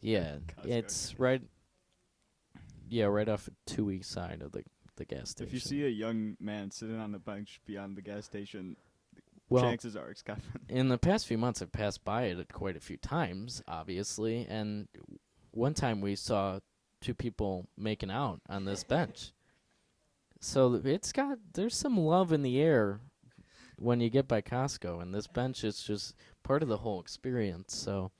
Yeah, it's right. Yeah, right off a 2 week side of the gas station. If you see a young man sitting on the bench beyond the gas station, well, chances are it's Kevin. in the past few months, I've passed by it quite a few times, obviously, and one time we saw two people making out on this bench. So there's some love in the air when you get by Costco, and this bench is just part of the whole experience. So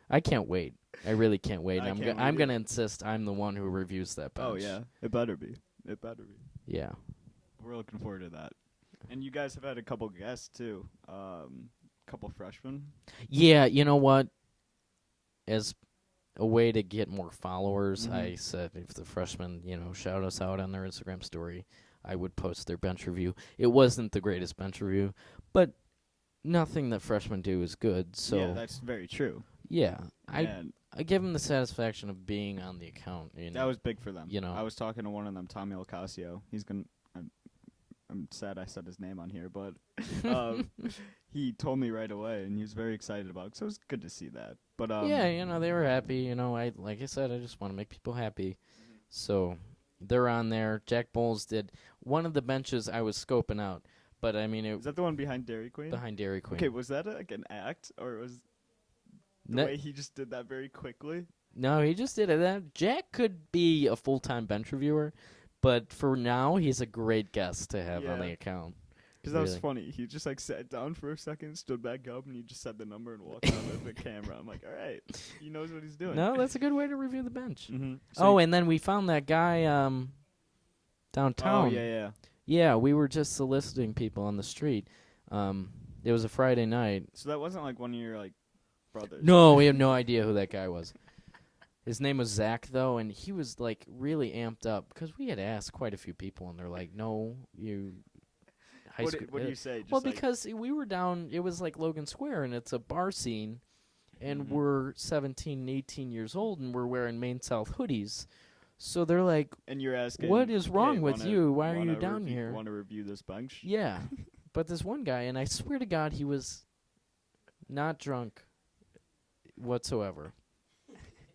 I can't wait. I really can't wait. I I'm can't wait I'm gonna either. insist I'm the one who reviews that bench. Oh yeah, it better be. It better be. Yeah. We're looking forward to that. And you guys have had a couple guests too. Couple freshmen. Yeah, you know what? As a way to get more followers, Mhm. I said if the freshmen, shout us out on their Instagram story, I would post their bench review. It wasn't the greatest bench review, but nothing that freshmen do is good. So yeah, that's very true. yeah, And I give them the satisfaction of being on the account. that was big for them. You know. I was talking to one of them, Tommy Ocasio. He's gonna. I'm sad I said his name on here, but he told me right away, and he was very excited about it. So it was good to see that. But Yeah, they were happy. Like I said, I just want to make people happy. So they're on there. Jack Bowles did one of the benches I was scoping out, but I mean is that the one behind Dairy Queen? behind Dairy Queen. Okay, was that like an act, or was the No, way he just did that very quickly? no, he just did it. Jack could be a full-time bench reviewer, but for now, he's a great guest to have on Yeah. the account. Because that was Really. funny. He just like sat down for a second, stood back up, and he just said the number and walked out of the camera. I'm like, all right, he knows what he's doing. No, that's a good way to review the bench. Mm-hmm. And then we found that guy downtown. Oh yeah. Yeah, we were just soliciting people on the street. It was a Friday night. So that wasn't like one of your like brothers. No, we have no idea who that guy was. His name was Zach, though, and he was like really amped up because we had asked quite a few people, and they're like, "No, you." What do you say? Just Well, like, because we were down, it was like Logan Square, and it's a bar scene, and Mhm. we're 17, 18 years old, and we're wearing Maine South hoodies. So they're like, and you're asking, "What is wrong hey, with you? Why are you down here?" Want to review this bench? Yeah, but this one guy, and I swear to God, he was not drunk whatsoever.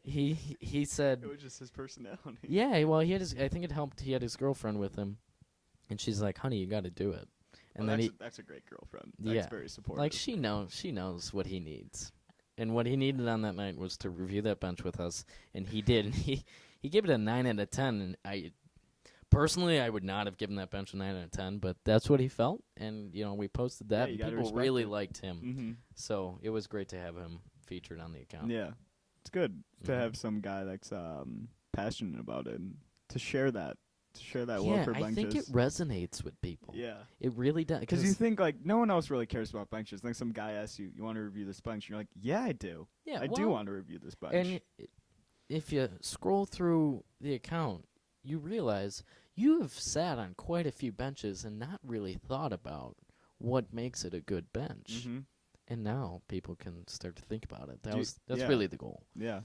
He said, It was just his personality. "Yeah, well, he had his. I think it helped. He had his girlfriend with him, and she's like, "Honey, you got to do it." And then that's a great girlfriend. That's Yeah. very supportive. like she knows what he needs, and what he needed on that night was to review that bench with us, and he did. And he gave it a 9 out of 10, and I personally I would not have given that bench a 9 out of 10, but that's what he felt, and we posted that, Yeah, you and gotta people respect really it. liked him, Mm-hmm. so it was great to have him featured on the account. Yeah, it's good to Mhm. have some guy that's passionate about it and to share that love Yeah, for I benches. think it resonates with people. Yeah. It really does. Because you think, like, no one else really cares about benches. Like, some guy asks you, you want to review this bench? And you're like, yeah, I do. yeah, I do want to review this bench. And if you scroll through the account, you realize you have sat on quite a few benches and not really thought about what makes it a good bench. Mm-hmm. And now people can start to think about it. That's yeah. really the goal. Yeah,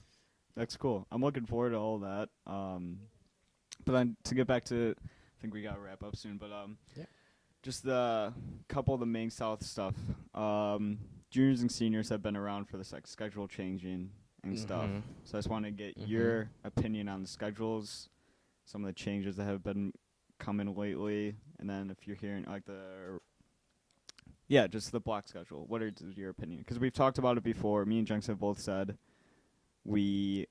that's cool. I'm looking forward to all that. But then to get back to, I think we got to wrap up soon, but Yeah. just the couple of the main South stuff. Juniors and seniors have been around for this, like, schedule changing and stuff. Mhm. So I just want to get Mhm. your opinion on the schedules, some of the changes that have been coming lately, and then if you're hearing like just the block schedule. What is your opinion? Because we've talked about it before. Me and Jenks have both said we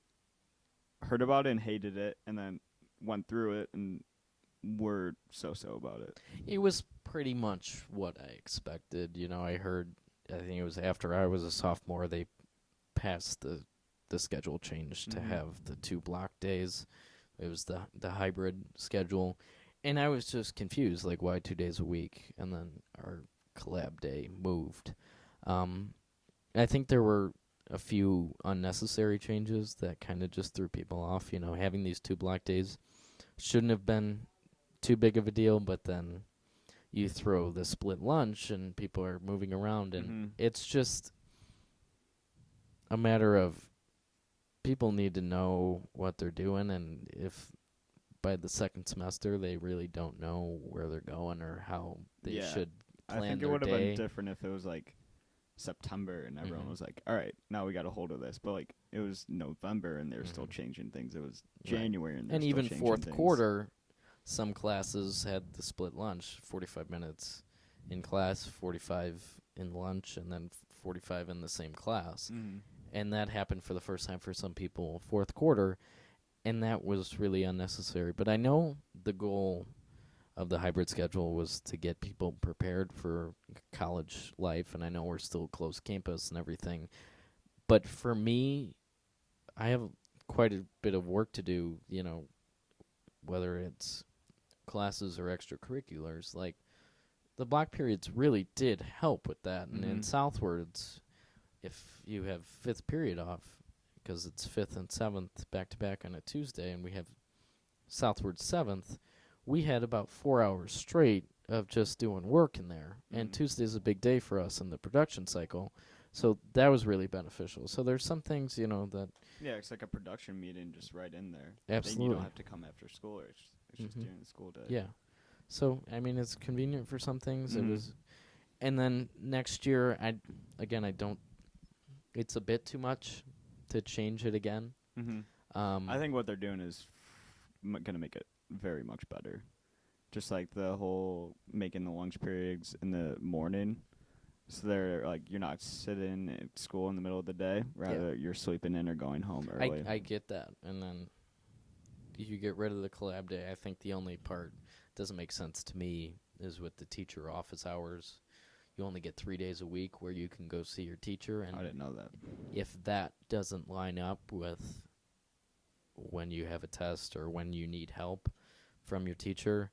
heard about it and hated it, and then went through it and were so about it. It was pretty much what I expected. I think it was after I was a sophomore, they passed the schedule change to Mhm. have the 2 block days. It was the hybrid schedule, and I was just confused, like, why 2 days a week? And then our collab day moved. I think there were a few unnecessary changes that kind of just threw people off. Having these 2 block days shouldn't have been too big of a deal, but then you throw the split lunch and people are moving around, and Mhm. it's just a matter of people need to know what they're doing, and if by the second semester they really don't know where they're going or how they Yeah. should plan I think it their would have day. been different if it was like September, and everyone Mhm. was like, all right, now we got a hold of this. But like it was November, and they were still Mhm. changing things. It was Right. January, and they're And still even changing fourth things. quarter, some classes had the split lunch, 45 minutes in class, 45 in lunch, and then 45 in the same class. Mm-hmm. And that happened for the first time for some people fourth quarter, and that was really unnecessary. But I know the goal of the hybrid schedule was to get people prepared for college life, and I know we're still close campus and everything. But for me, I have quite a bit of work to do, whether it's classes or extracurriculars. Like, the block periods really did help with that. And in Mm-hmm. Southwards, if you have fifth period off, because it's fifth and seventh back to back on a Tuesday, and we have Southwards seventh, we had about 4 hours straight of just doing work in there. And Mhm. Tuesday's a big day for us in the production cycle. So that was really beneficial. So there's some things, that Yeah, it's like a production meeting just right in there. absolutely. Then you don't have to come after school, or it's just Mhm. during the school day. Yeah. So I mean, it's convenient for some things. It Mhm. was, and then next year, I don't. It's a bit too much to change it again. Mhm. Um, I think what they're doing is gonna make it very much better. Just like the whole making the lunch periods in the morning, so they're like you're not sitting at school in the middle of the day. Rather, you're sleeping in or going home early. I get that, and then you get rid of the collab day. I think the only part doesn't make sense to me is with the teacher office hours. You only get 3 days a week where you can go see your teacher, and I didn't know that. if that doesn't line up with when you have a test or when you need help from your teacher,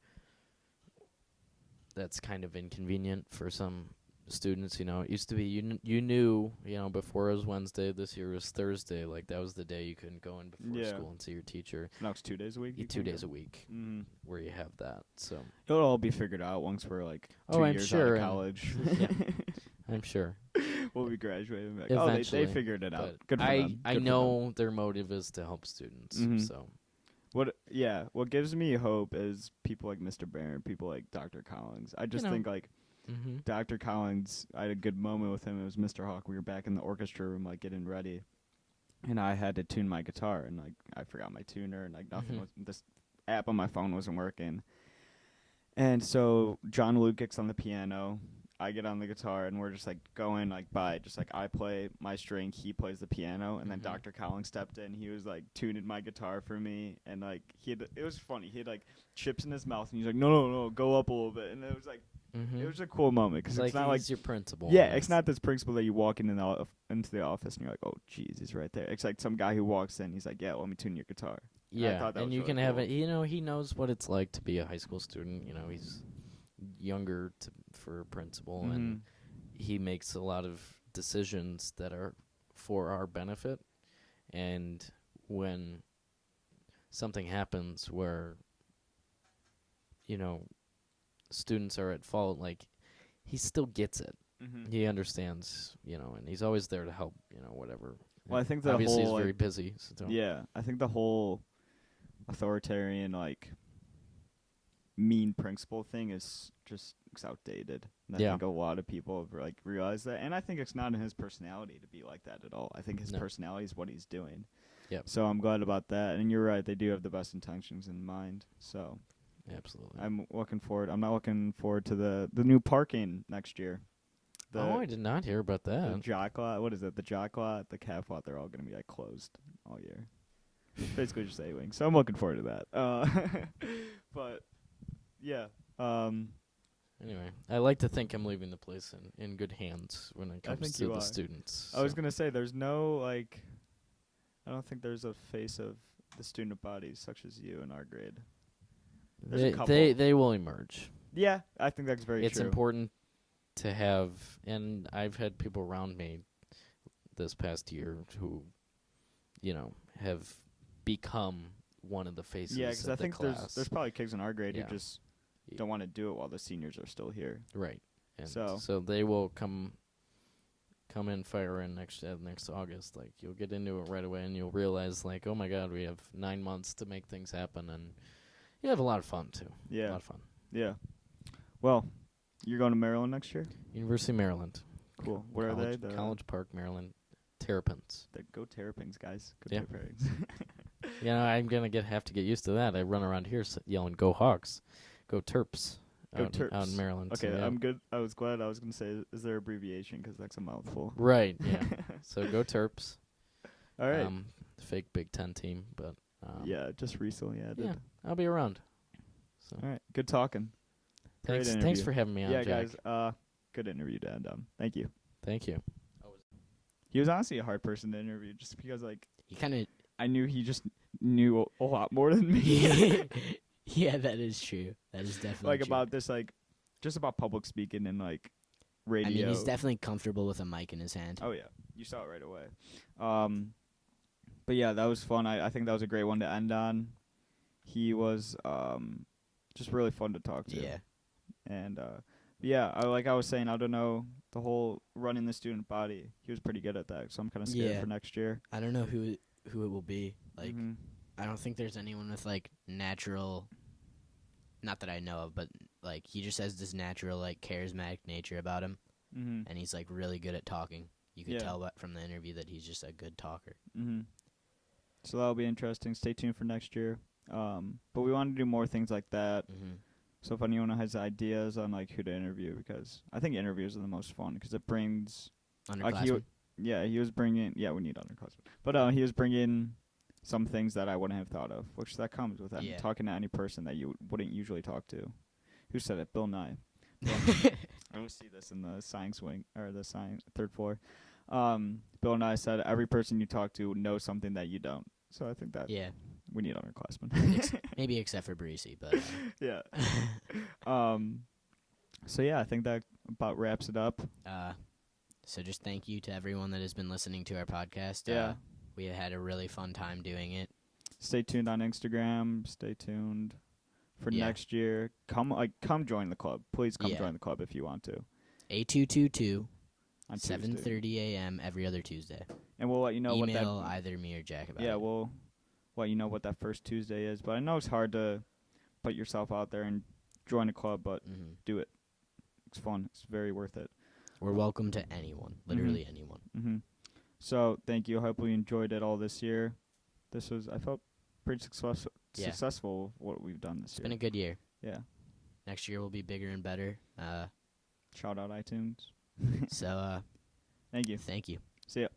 that's kind of inconvenient for some students. It used to be you knew, before it was Wednesday, this year was Thursday. Like, that was the day you couldn't go in before Yeah. school and see your teacher. Now it's 2 days a week. You 2 days a week Mm-hmm. where you have that. So It'll all be figured out once we're like 2 I'm years sure, out of and college. yeah, I'm sure. We'll be graduating. Like, Eventually, they figured it out. but Good for them. I Good for them. know their motive is to help students. Mhm. So What gives me hope is people like Mr. Barron, people like Dr. Collins. I just know. think like mm-hmm. Dr. Collins, I had a good moment with him. It was Mr. Hawk. We were back in the orchestra room, like getting ready, and I had to tune my guitar, and like I forgot my tuner, and like nothing Mhm. was. This app on my phone wasn't working, and so John Luke gets on the piano. I get on the guitar, and we're just like going like by just like I play my string, he plays the piano, and then Mhm. Dr. Collins stepped in. He was like tuning my guitar for me, and like it was funny. He had like chips in his mouth, and he's like, no, go up a little bit, and it was like Mm-hmm. it was a cool moment because Like, it's not like he's your principal. yeah, it's not this principal that you walk into the office and you're like, oh jeez, he's right there. It's like some guy who walks in, he's like, yeah, let me tune your guitar. Yeah, thought that and was you really can have cool. it. He knows what it's like to be a high school student. He's younger for principal, and he makes a lot of decisions that are for our benefit. And when something happens where, students are at fault, like, he still gets it. Mm-hmm. He understands, and he's always there to help, whatever. Well, I think the obviously whole, he's very like, busy. So yeah, I think the whole authoritarian like mean principal thing is just it's outdated. And I Yeah. think a lot of people have like realized that, and I think it's not in his personality to be like that at all. I think his No. personality is what he's doing. Yep. So I'm glad about that. And you're right; they do have the best intentions in mind. So absolutely. I'm looking forward. I'm not looking forward to the new parking next year. I did not hear about The that. jock lot. What is it? The jock lot, the calf lot. They're all going to be like closed all year. Basically just A-wing. So I'm looking forward to that. But yeah. Anyway, I like to think I'm leaving the place in good hands when it I comes think to you the are. students. I was gonna say there's no like. I don't think there's a face of the student body such as you in our grade. There's a couple. They will emerge. Yeah, I think that's very It's true. important to have, and I've had people around me this past year who, have become one of the faces. Yeah, because of I the think class. there's probably kids in our grade Yeah. who just don't want to do it while the seniors are still here. Right. And So they will come in, fire in next August. Like, you'll get into it right away, and you'll realize, like, oh my God, we have 9 months to make things happen, and you have a lot of fun too. A yeah, lot of fun. yeah. Well, you're going to Maryland next year? University of Maryland. Cool. What are they? The College Park, Maryland Terrapins. Go Terrapins, guys. Go Yeah. Terrapins. You know, I'm gonna have to get used to that. I run around here yelling "Go Hawks," "Go Terps," Go out Terps. in Maryland. Okay, so, yeah. I'm good. I was glad. I was gonna say, is there abbreviation? Because that's a mouthful. Right. Yeah. So go Terps. All right. The fake Big Ten team, but yeah, just recently added. yeah, I'll be around. So All right. Good talking. Great thanks interview. for having me on, Yeah, Jack. guys. Good interview to end on. Thank you. Thank you. He was honestly a hard person to interview, just because He kind of. I knew he just knew a lot more than me. Yeah, that is true. That is definitely true. about this, just about public speaking and radio. I mean, he's definitely comfortable with a mic in his hand. Oh yeah, you saw it right away. But yeah, that was fun. I think that was a great one to end on. He was just really fun to talk to. Yeah. And yeah, I was saying, I don't know, the whole running the student body, he was pretty good at that. So I'm kind of scared Yeah. for next year. I don't know who it will be. Like, Mhm. I don't think there's anyone with natural. Not that I know of, but he just has this natural charismatic nature about him, Mhm. and he's really good at talking. You could Yeah. tell from the interview that he's just a good talker. Mhm. So that'll be interesting. Stay tuned for next year. But we want to do more things like that. Mm-hmm. So if anyone has ideas on who to interview, because I think interviews are the most fun because it brings Underclassmen. he was bringing we need underclassmen, but he was bringing some things that I wouldn't have thought of, which that comes with talking to any person that you wouldn't usually talk to. Who said it? Bill Nye. I always see this in the science wing or the science third floor. Bill Nye said every person you talk to knows something that you don't. So I think that Yeah, we need underclassmen. maybe except for Breesy, but Yeah. So yeah, I think that about wraps it up. So just thank you to everyone that has been listening to our podcast. Yeah. We had a really fun time doing it. Stay tuned on Instagram. Stay tuned for Yeah. next year. Come join the club. Please come Yeah. join the club if you want to. 8222 On Tuesday. 7:30 a.m. every other Tuesday. And we'll let you know Email what that either me or Jack about Yeah, it. we'll let you know what that first Tuesday is, but I know it's hard to put yourself out there and join a club, but Mm-hmm. do it. It's fun. It's very worth it. We're welcome to anyone, literally anyone. Mhm. So, thank you. I hope we enjoyed it all this year. I felt pretty successful with what we've done this It's year. been a good year. Yeah. Next year will be bigger and better. Shout out iTunes. So Thank you. thank you. See ya.